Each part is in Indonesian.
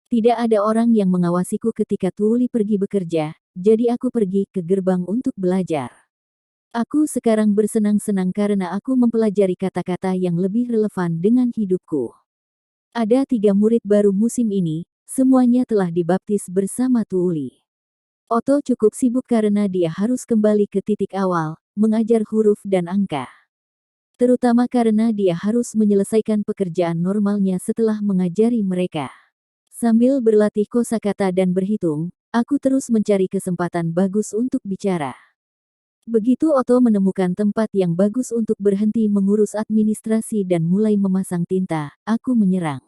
Tidak ada orang yang mengawasiku ketika Tuuli pergi bekerja, jadi aku pergi ke gerbang untuk belajar. Aku sekarang bersenang-senang karena aku mempelajari kata-kata yang lebih relevan dengan hidupku. Ada 3 murid baru musim ini, semuanya telah dibaptis bersama Tuuli. Otto cukup sibuk karena dia harus kembali ke titik awal, mengajar huruf dan angka. Terutama karena dia harus menyelesaikan pekerjaan normalnya setelah mengajari mereka. Sambil berlatih kosakata dan berhitung, aku terus mencari kesempatan bagus untuk bicara. Begitu Otto menemukan tempat yang bagus untuk berhenti mengurus administrasi dan mulai memasang tinta, aku menyerang.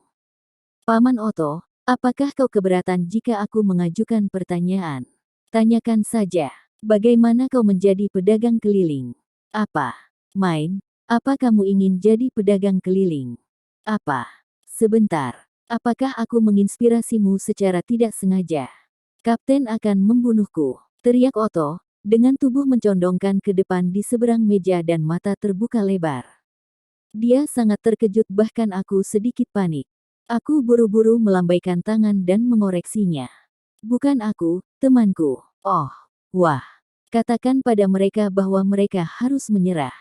Paman Otto, apakah kau keberatan jika aku mengajukan pertanyaan? Tanyakan saja, bagaimana kau menjadi pedagang keliling? Apa? Main? Apa kamu ingin jadi pedagang keliling? Apa? Sebentar. Apakah aku menginspirasimu secara tidak sengaja? Kapten akan membunuhku, teriak Otto, dengan tubuh mencondongkan ke depan di seberang meja dan mata terbuka lebar. Dia sangat terkejut bahkan aku sedikit panik. Aku buru-buru melambaikan tangan dan mengoreksinya. Bukan aku, temanku. Oh, wah. Katakan pada mereka bahwa mereka harus menyerah.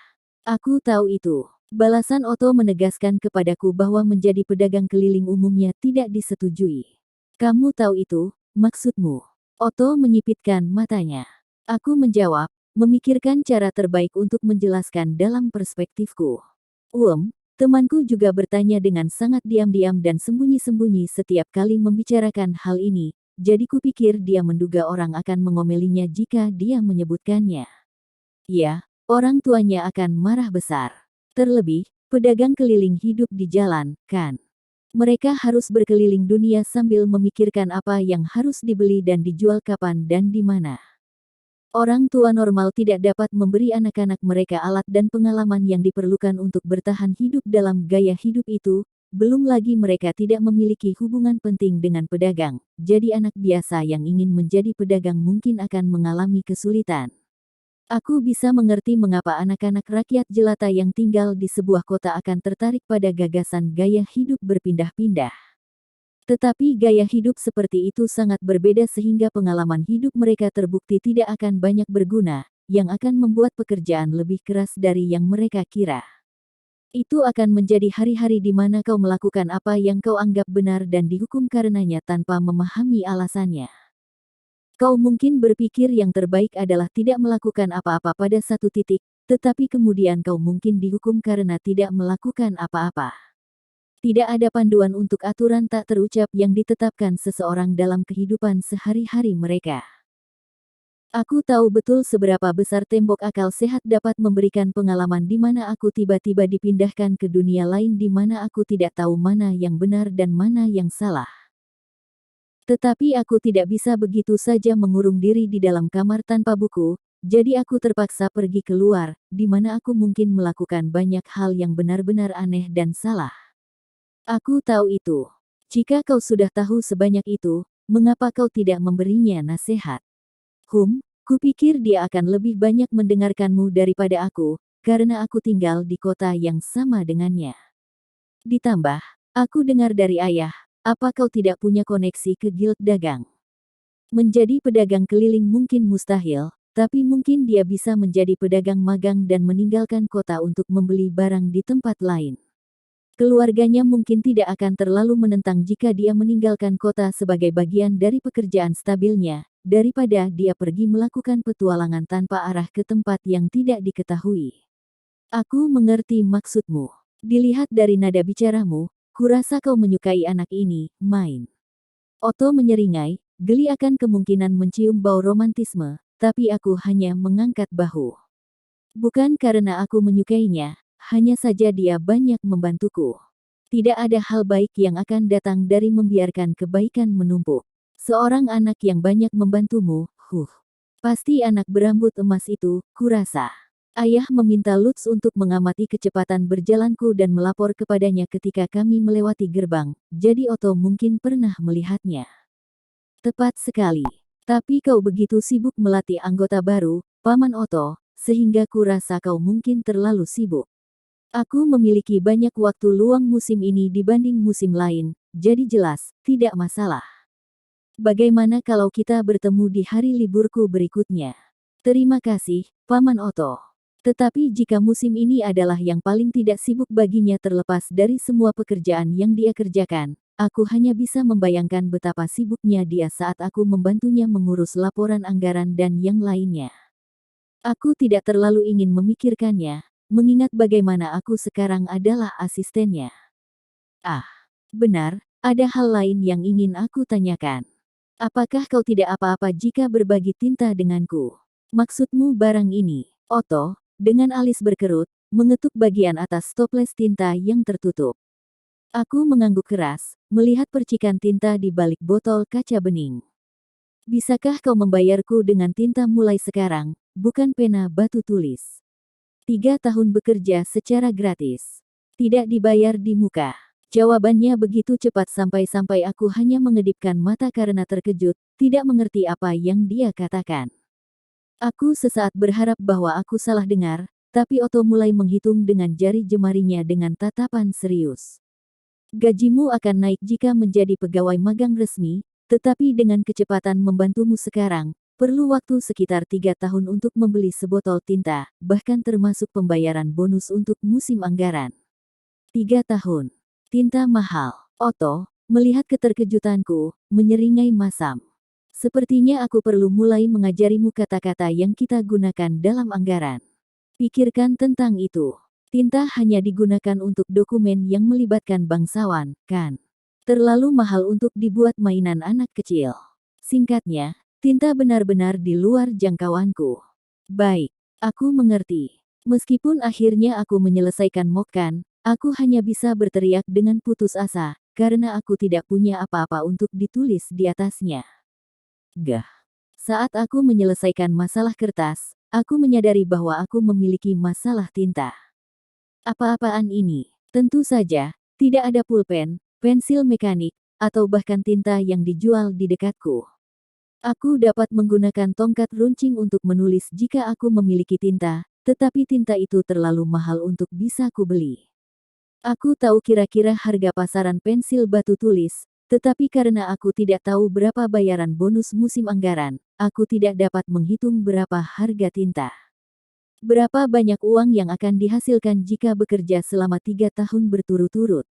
Aku tahu itu. Balasan Otto menegaskan kepadaku bahwa menjadi pedagang keliling umumnya tidak disetujui. Kamu tahu itu, maksudmu? Otto menyipitkan matanya. Aku menjawab, memikirkan cara terbaik untuk menjelaskan dalam perspektifku. Temanku juga bertanya dengan sangat diam-diam dan sembunyi-sembunyi setiap kali membicarakan hal ini. Jadi kupikir dia menduga orang akan mengomelinya jika dia menyebutkannya. Ya, orang tuanya akan marah besar. Terlebih, pedagang keliling hidup di jalan, kan? Mereka harus berkeliling dunia sambil memikirkan apa yang harus dibeli dan dijual kapan dan di mana. Orang tua normal tidak dapat memberi anak-anak mereka alat dan pengalaman yang diperlukan untuk bertahan hidup dalam gaya hidup itu. Belum lagi mereka tidak memiliki hubungan penting dengan pedagang, jadi anak biasa yang ingin menjadi pedagang mungkin akan mengalami kesulitan. Aku bisa mengerti mengapa anak-anak rakyat jelata yang tinggal di sebuah kota akan tertarik pada gagasan gaya hidup berpindah-pindah. Tetapi gaya hidup seperti itu sangat berbeda sehingga pengalaman hidup mereka terbukti tidak akan banyak berguna, yang akan membuat pekerjaan lebih keras dari yang mereka kira. Itu akan menjadi hari-hari di mana kau melakukan apa yang kau anggap benar dan dihukum karenanya tanpa memahami alasannya. Kau mungkin berpikir yang terbaik adalah tidak melakukan apa-apa pada satu titik, tetapi kemudian kau mungkin dihukum karena tidak melakukan apa-apa. Tidak ada panduan untuk aturan tak terucap yang ditetapkan seseorang dalam kehidupan sehari-hari mereka. Aku tahu betul seberapa besar tembok akal sehat dapat memberikan pengalaman di mana aku tiba-tiba dipindahkan ke dunia lain di mana aku tidak tahu mana yang benar dan mana yang salah. Tetapi aku tidak bisa begitu saja mengurung diri di dalam kamar tanpa buku, jadi aku terpaksa pergi keluar, di mana aku mungkin melakukan banyak hal yang benar-benar aneh dan salah. Aku tahu itu. Jika kau sudah tahu sebanyak itu, mengapa kau tidak memberinya nasihat? Kupikir dia akan lebih banyak mendengarkanmu daripada aku, karena aku tinggal di kota yang sama dengannya. Ditambah, aku dengar dari ayah, apa kau tidak punya koneksi ke guild dagang? Menjadi pedagang keliling mungkin mustahil, tapi mungkin dia bisa menjadi pedagang magang dan meninggalkan kota untuk membeli barang di tempat lain. Keluarganya mungkin tidak akan terlalu menentang jika dia meninggalkan kota sebagai bagian dari pekerjaan stabilnya, daripada dia pergi melakukan petualangan tanpa arah ke tempat yang tidak diketahui. Aku mengerti maksudmu. Dilihat dari nada bicaramu, kurasa kau menyukai anak ini, Main. Otto menyeringai, geli akan kemungkinan mencium bau romantisme, tapi aku hanya mengangkat bahu. Bukan karena aku menyukainya, hanya saja dia banyak membantuku. Tidak ada hal baik yang akan datang dari membiarkan kebaikan menumpuk. Seorang anak yang banyak membantumu, pasti anak berambut emas itu, kurasa. Ayah meminta Lutz untuk mengamati kecepatan berjalanku dan melapor kepadanya ketika kami melewati gerbang, jadi Otto mungkin pernah melihatnya. Tepat sekali. Tapi kau begitu sibuk melatih anggota baru, Paman Otto, sehingga kurasa kau mungkin terlalu sibuk. Aku memiliki banyak waktu luang musim ini dibanding musim lain, jadi jelas, tidak masalah. Bagaimana kalau kita bertemu di hari liburku berikutnya? Terima kasih, Paman Oto. Tetapi jika musim ini adalah yang paling tidak sibuk baginya terlepas dari semua pekerjaan yang dia kerjakan, aku hanya bisa membayangkan betapa sibuknya dia saat aku membantunya mengurus laporan anggaran dan yang lainnya. Aku tidak terlalu ingin memikirkannya, mengingat bagaimana aku sekarang adalah asistennya. Ah, benar, ada hal lain yang ingin aku tanyakan. Apakah kau tidak apa-apa jika berbagi tinta denganku? Maksudmu barang ini? Otto, dengan alis berkerut, mengetuk bagian atas toples tinta yang tertutup. Aku mengangguk keras, melihat percikan tinta di balik botol kaca bening. Bisakah kau membayarku dengan tinta mulai sekarang, bukan pena batu tulis? 3 tahun bekerja secara gratis. Tidak dibayar di muka. Jawabannya begitu cepat sampai-sampai aku hanya mengedipkan mata karena terkejut, tidak mengerti apa yang dia katakan. Aku sesaat berharap bahwa aku salah dengar, tapi Otto mulai menghitung dengan jari jemarinya dengan tatapan serius. Gajimu akan naik jika menjadi pegawai magang resmi, tetapi dengan kecepatan membantumu sekarang, perlu waktu sekitar 3 tahun untuk membeli sebotol tinta, bahkan termasuk pembayaran bonus untuk musim anggaran. 3 tahun. Tinta mahal. Otto, melihat keterkejutanku, menyeringai masam. Sepertinya aku perlu mulai mengajarimu kata-kata yang kita gunakan dalam anggaran. Pikirkan tentang itu. Tinta hanya digunakan untuk dokumen yang melibatkan bangsawan, kan? Terlalu mahal untuk dibuat mainan anak kecil. Singkatnya, tinta benar-benar di luar jangkauanku. Baik, aku mengerti. Meskipun akhirnya aku menyelesaikan mokkan, aku hanya bisa berteriak dengan putus asa, karena aku tidak punya apa-apa untuk ditulis di atasnya. Gah. Saat aku menyelesaikan masalah kertas, aku menyadari bahwa aku memiliki masalah tinta. Apa-apaan ini? Tentu saja, tidak ada pulpen, pensil mekanik, atau bahkan tinta yang dijual di dekatku. Aku dapat menggunakan tongkat runcing untuk menulis jika aku memiliki tinta, tetapi tinta itu terlalu mahal untuk bisa kubeli. Aku tahu kira-kira harga pasaran pensil batu tulis, tetapi karena aku tidak tahu berapa bayaran bonus musim anggaran, aku tidak dapat menghitung berapa harga tinta. Berapa banyak uang yang akan dihasilkan jika bekerja selama 3 tahun berturut-turut.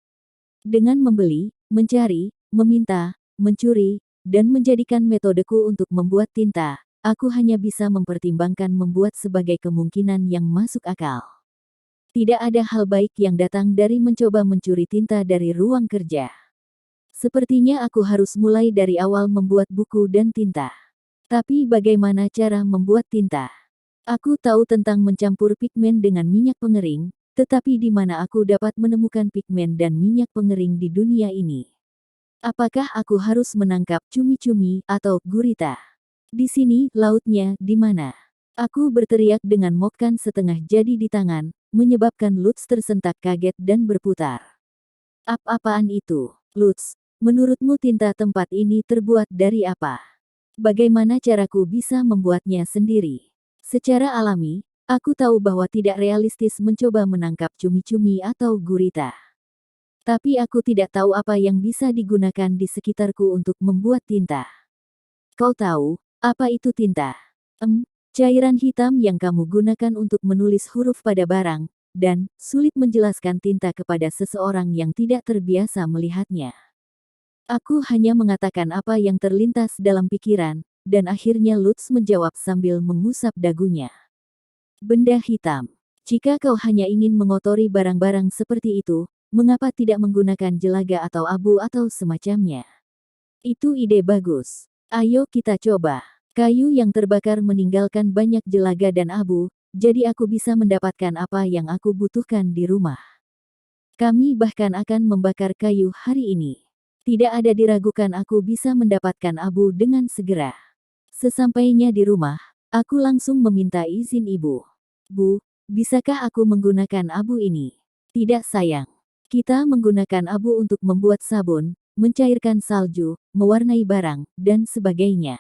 Dengan membeli, mencari, meminta, mencuri, dan menjadikan metodeku untuk membuat tinta, aku hanya bisa mempertimbangkan membuat sebagai kemungkinan yang masuk akal. Tidak ada hal baik yang datang dari mencoba mencuri tinta dari ruang kerja. Sepertinya aku harus mulai dari awal membuat buku dan tinta. Tapi bagaimana cara membuat tinta? Aku tahu tentang mencampur pigmen dengan minyak pengering, tetapi di mana aku dapat menemukan pigmen dan minyak pengering di dunia ini? Apakah aku harus menangkap cumi-cumi atau gurita? Di sini, lautnya, di mana? Aku berteriak dengan mokkan setengah jadi di tangan, menyebabkan Lutz tersentak kaget dan berputar. Apa-apaan itu, Lutz? Menurutmu tinta tempat ini terbuat dari apa? Bagaimana caraku bisa membuatnya sendiri? Secara alami, aku tahu bahwa tidak realistis mencoba menangkap cumi-cumi atau gurita. Tapi aku tidak tahu apa yang bisa digunakan di sekitarku untuk membuat tinta. Kau tahu, apa itu tinta? Cairan hitam yang kamu gunakan untuk menulis huruf pada barang, dan sulit menjelaskan tinta kepada seseorang yang tidak terbiasa melihatnya. Aku hanya mengatakan apa yang terlintas dalam pikiran, dan akhirnya Lutz menjawab sambil mengusap dagunya. Benda hitam. Jika kau hanya ingin mengotori barang-barang seperti itu, mengapa tidak menggunakan jelaga atau abu atau semacamnya? Itu ide bagus. Ayo kita coba. Kayu yang terbakar meninggalkan banyak jelaga dan abu, jadi aku bisa mendapatkan apa yang aku butuhkan di rumah. Kami bahkan akan membakar kayu hari ini. Tidak ada diragukan aku bisa mendapatkan abu dengan segera. Sesampainya di rumah, aku langsung meminta izin ibu. Bu, bisakah aku menggunakan abu ini? Tidak sayang. Kita menggunakan abu untuk membuat sabun, mencairkan salju, mewarnai barang, dan sebagainya.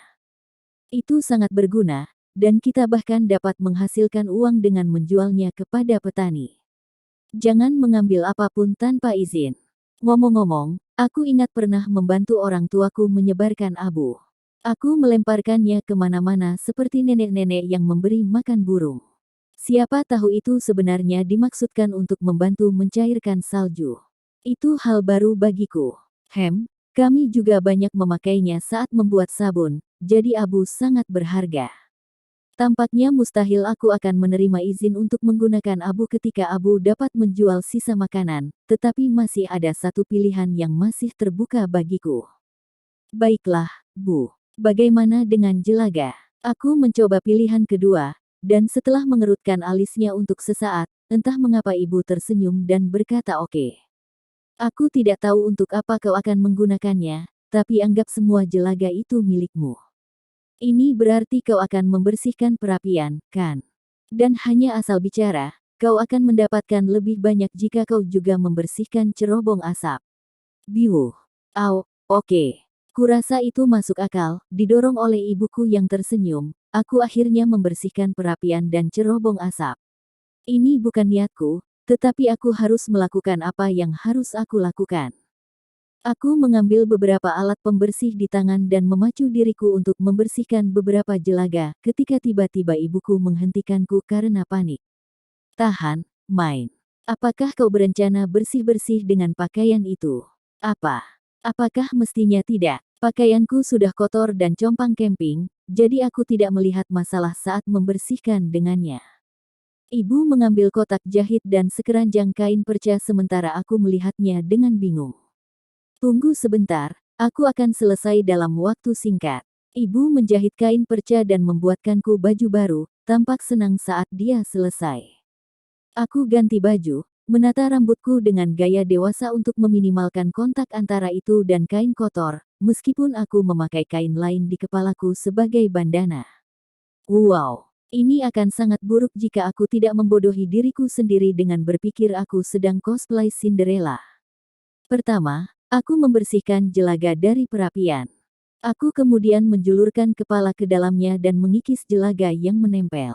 Itu sangat berguna, dan kita bahkan dapat menghasilkan uang dengan menjualnya kepada petani. Jangan mengambil apapun tanpa izin. Ngomong-ngomong, aku ingat pernah membantu orang tuaku menyebarkan abu. Aku melemparkannya kemana-mana seperti nenek-nenek yang memberi makan burung. Siapa tahu itu sebenarnya dimaksudkan untuk membantu mencairkan salju. Itu hal baru bagiku. Kami juga banyak memakainya saat membuat sabun, jadi abu sangat berharga. Tampaknya mustahil aku akan menerima izin untuk menggunakan abu ketika abu dapat menjual sisa makanan, tetapi masih ada satu pilihan yang masih terbuka bagiku. Baiklah, Bu. Bagaimana dengan jelaga? Aku mencoba pilihan kedua, dan setelah mengerutkan alisnya untuk sesaat, entah mengapa ibu tersenyum dan berkata oke. Aku tidak tahu untuk apa kau akan menggunakannya, tapi anggap semua jelaga itu milikmu. Ini berarti kau akan membersihkan perapian, kan? Dan hanya asal bicara, kau akan mendapatkan lebih banyak jika kau juga membersihkan cerobong asap. Biu. Oke. Kurasa itu masuk akal, didorong oleh ibuku yang tersenyum, aku akhirnya membersihkan perapian dan cerobong asap. Ini bukan niatku, tetapi aku harus melakukan apa yang harus aku lakukan. Aku mengambil beberapa alat pembersih di tangan dan memacu diriku untuk membersihkan beberapa jelaga ketika tiba-tiba ibuku menghentikanku karena panik. Tahan, main. Apakah kau berencana bersih-bersih dengan pakaian itu? Apakah mestinya tidak? Pakaianku sudah kotor dan compang camping, jadi aku tidak melihat masalah saat membersihkan dengannya. Ibu mengambil kotak jahit dan sekeranjang kain perca sementara aku melihatnya dengan bingung. Tunggu sebentar, aku akan selesai dalam waktu singkat. Ibu menjahit kain perca dan membuatkanku baju baru, tampak senang saat dia selesai. Aku ganti baju, menata rambutku dengan gaya dewasa untuk meminimalkan kontak antara itu dan kain kotor, meskipun aku memakai kain lain di kepalaku sebagai bandana. Wow, ini akan sangat buruk jika aku tidak membodohi diriku sendiri dengan berpikir aku sedang cosplay Cinderella. Pertama, aku membersihkan jelaga dari perapian. Aku kemudian menjulurkan kepala ke dalamnya dan mengikis jelaga yang menempel.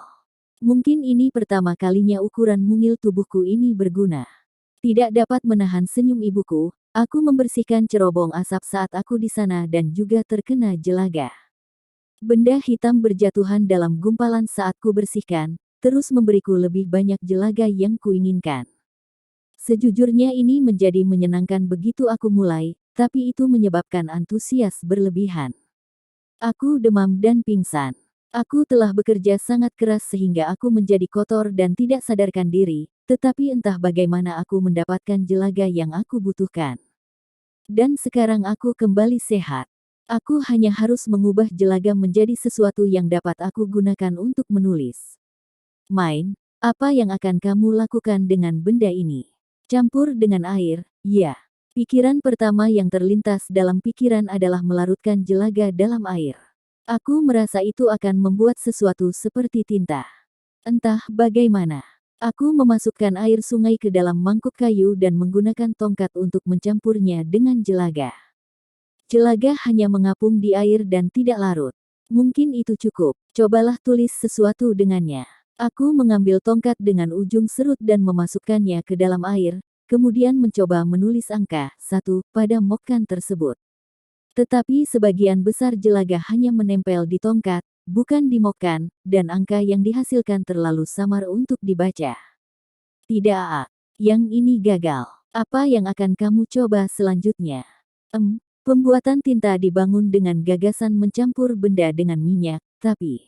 Mungkin ini pertama kalinya ukuran mungil tubuhku ini berguna. Tidak dapat menahan senyum ibuku, aku membersihkan cerobong asap saat aku di sana dan juga terkena jelaga. Benda hitam berjatuhan dalam gumpalan saat ku bersihkan, terus memberiku lebih banyak jelaga yang kuinginkan. Sejujurnya ini menjadi menyenangkan begitu aku mulai, tapi itu menyebabkan antusias berlebihan. Aku demam dan pingsan. Aku telah bekerja sangat keras sehingga aku menjadi kotor dan tidak sadarkan diri, tetapi entah bagaimana aku mendapatkan jelaga yang aku butuhkan. Dan sekarang aku kembali sehat. Aku hanya harus mengubah jelaga menjadi sesuatu yang dapat aku gunakan untuk menulis. Main, apa yang akan kamu lakukan dengan benda ini? Campur dengan air, ya. Pikiran pertama yang terlintas dalam pikiran adalah melarutkan jelaga dalam air. Aku merasa itu akan membuat sesuatu seperti tinta. Entah bagaimana. Aku memasukkan air sungai ke dalam mangkuk kayu dan menggunakan tongkat untuk mencampurnya dengan jelaga. Jelaga hanya mengapung di air dan tidak larut. Mungkin itu cukup. Cobalah tulis sesuatu dengannya. Aku mengambil tongkat dengan ujung serut dan memasukkannya ke dalam air, kemudian mencoba menulis angka 1 pada mokkan tersebut. Tetapi sebagian besar jelaga hanya menempel di tongkat, bukan di mokkan, dan angka yang dihasilkan terlalu samar untuk dibaca. Tidak, yang ini gagal. Apa yang akan kamu coba selanjutnya? Pembuatan tinta dibangun dengan gagasan mencampur benda dengan minyak, tapi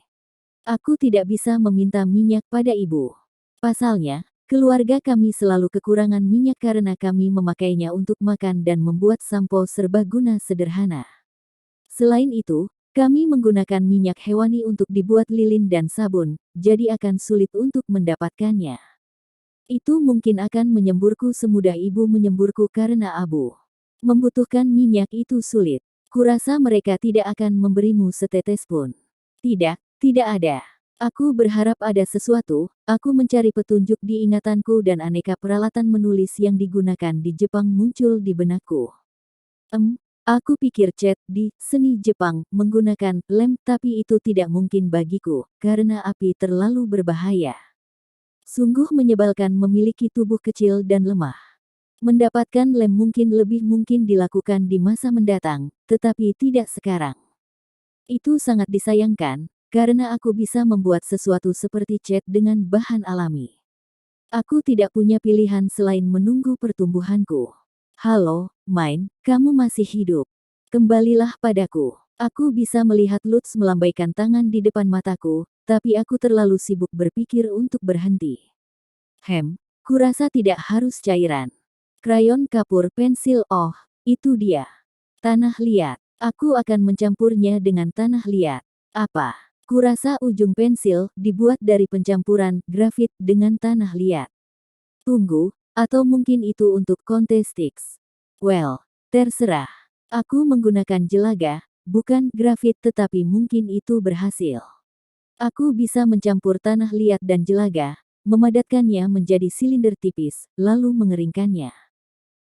aku tidak bisa meminta minyak pada ibu. Pasalnya, keluarga kami selalu kekurangan minyak karena kami memakainya untuk makan dan membuat sampo serbaguna sederhana. Selain itu, kami menggunakan minyak hewani untuk dibuat lilin dan sabun, jadi akan sulit untuk mendapatkannya. Itu mungkin akan menyemburku semudah ibu menyemburku karena abu. Membutuhkan minyak itu sulit. Kurasa mereka tidak akan memberimu setetes pun. Tidak ada. Aku berharap ada sesuatu, aku mencari petunjuk di ingatanku dan aneka peralatan menulis yang digunakan di Jepang muncul di benakku. Aku pikir cat di seni Jepang menggunakan lem tapi itu tidak mungkin bagiku, karena api terlalu berbahaya. Sungguh menyebalkan memiliki tubuh kecil dan lemah. Mendapatkan lem mungkin dilakukan di masa mendatang, tetapi tidak sekarang. Itu sangat disayangkan, karena aku bisa membuat sesuatu seperti cat dengan bahan alami. Aku tidak punya pilihan selain menunggu pertumbuhanku. Halo, Mine, kamu masih hidup. Kembalilah padaku. Aku bisa melihat Lutz melambaikan tangan di depan mataku, tapi aku terlalu sibuk berpikir untuk berhenti. Kurasa tidak harus cairan. Krayon kapur pensil, oh, itu dia. Tanah liat. Aku akan mencampurnya dengan tanah liat. Apa? Kurasa ujung pensil dibuat dari pencampuran grafit dengan tanah liat. Tunggu, atau mungkin itu untuk kontes sticks. Well, terserah. Aku menggunakan jelaga, bukan grafit, tetapi mungkin itu berhasil. Aku bisa mencampur tanah liat dan jelaga, memadatkannya menjadi silinder tipis, lalu mengeringkannya.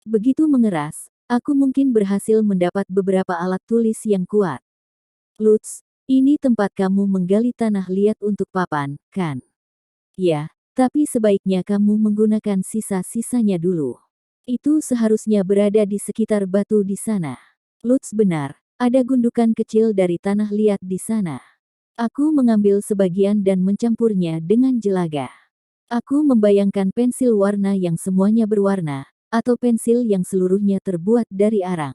Begitu mengeras, aku mungkin berhasil mendapat beberapa alat tulis yang kuat. Lutz, ini tempat kamu menggali tanah liat untuk papan, kan? Ya, tapi sebaiknya kamu menggunakan sisa-sisanya dulu. Itu seharusnya berada di sekitar batu di sana. Lutz benar, ada gundukan kecil dari tanah liat di sana. Aku mengambil sebagian dan mencampurnya dengan jelaga. Aku membayangkan pensil warna yang semuanya berwarna, atau pensil yang seluruhnya terbuat dari arang.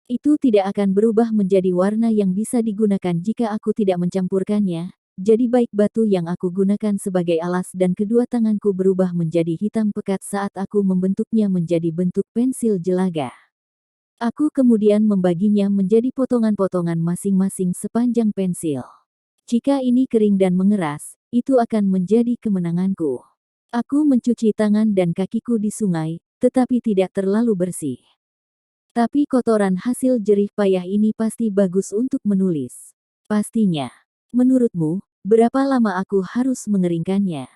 Itu tidak akan berubah menjadi warna yang bisa digunakan jika aku tidak mencampurkannya, jadi baik batu yang aku gunakan sebagai alas dan kedua tanganku berubah menjadi hitam pekat saat aku membentuknya menjadi bentuk pensil jelaga. Aku kemudian membaginya menjadi potongan-potongan masing-masing sepanjang pensil. Jika ini kering dan mengeras, itu akan menjadi kemenanganku. Aku mencuci tangan dan kakiku di sungai, tetapi tidak terlalu bersih. Tapi kotoran hasil jerih payah ini pasti bagus untuk menulis. Pastinya. Menurutmu, berapa lama aku harus mengeringkannya?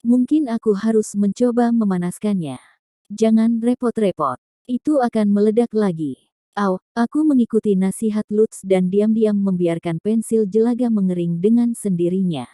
Mungkin aku harus mencoba memanaskannya. Jangan repot-repot. Itu akan meledak lagi. Aku mengikuti nasihat Lutz dan diam-diam membiarkan pensil jelaga mengering dengan sendirinya.